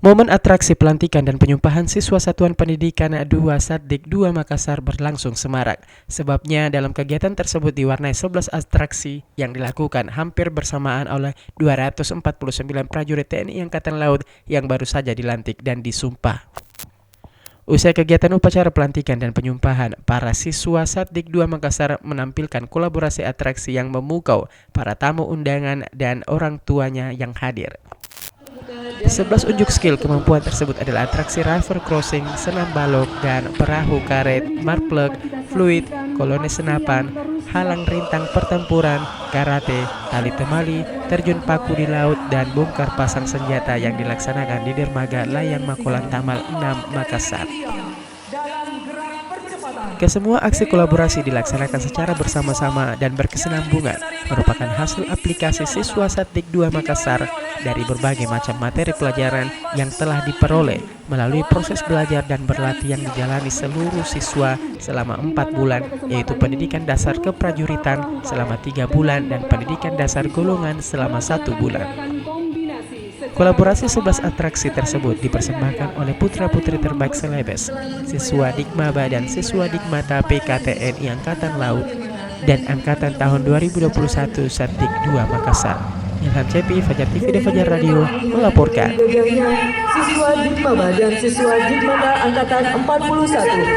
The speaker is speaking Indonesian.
Momen atraksi pelantikan dan penyumpahan siswa Satuan Pendidikan 2 Satdik 2 Makassar berlangsung semarak. Sebabnya dalam kegiatan tersebut diwarnai 11 atraksi yang dilakukan hampir bersamaan oleh 249 prajurit TNI Angkatan Laut yang baru saja dilantik dan disumpah. Usai kegiatan upacara pelantikan dan penyumpahan, para siswa Satdik 2 Makassar menampilkan kolaborasi atraksi yang memukau para tamu undangan dan orang tuanya yang hadir. 11 unjuk skill kemampuan tersebut adalah atraksi river crossing, senam balok, dan perahu karet, marplek, fluid, koloni senapan, halang rintang pertempuran, karate, tali temali, terjun paku di laut, dan bongkar pasang senjata yang dilaksanakan di dermaga Layang Makolan Tamal 6 Makassar. Kesemua aksi kolaborasi dilaksanakan secara bersama-sama dan berkesinambungan, merupakan hasil aplikasi siswa Satdik 2 Makassar dari berbagai macam materi pelajaran yang telah diperoleh melalui proses belajar dan berlatih yang dijalani seluruh siswa selama 4 bulan, yaitu pendidikan dasar keprajuritan selama 3 bulan dan pendidikan dasar golongan selama 1 bulan. Kolaborasi 11 atraksi tersebut dipersembahkan oleh putra-putri terbaik Selebes, siswa Dikmaba dan siswa Dikmata PKTNI Angkatan Laut dan Angkatan tahun 2021 Satdik 2 Makassar. Ilham Cepi, Fajar TV dan Fajar Radio melaporkan. Siswa Dikmaba dan siswa Dikmata Angkatan 41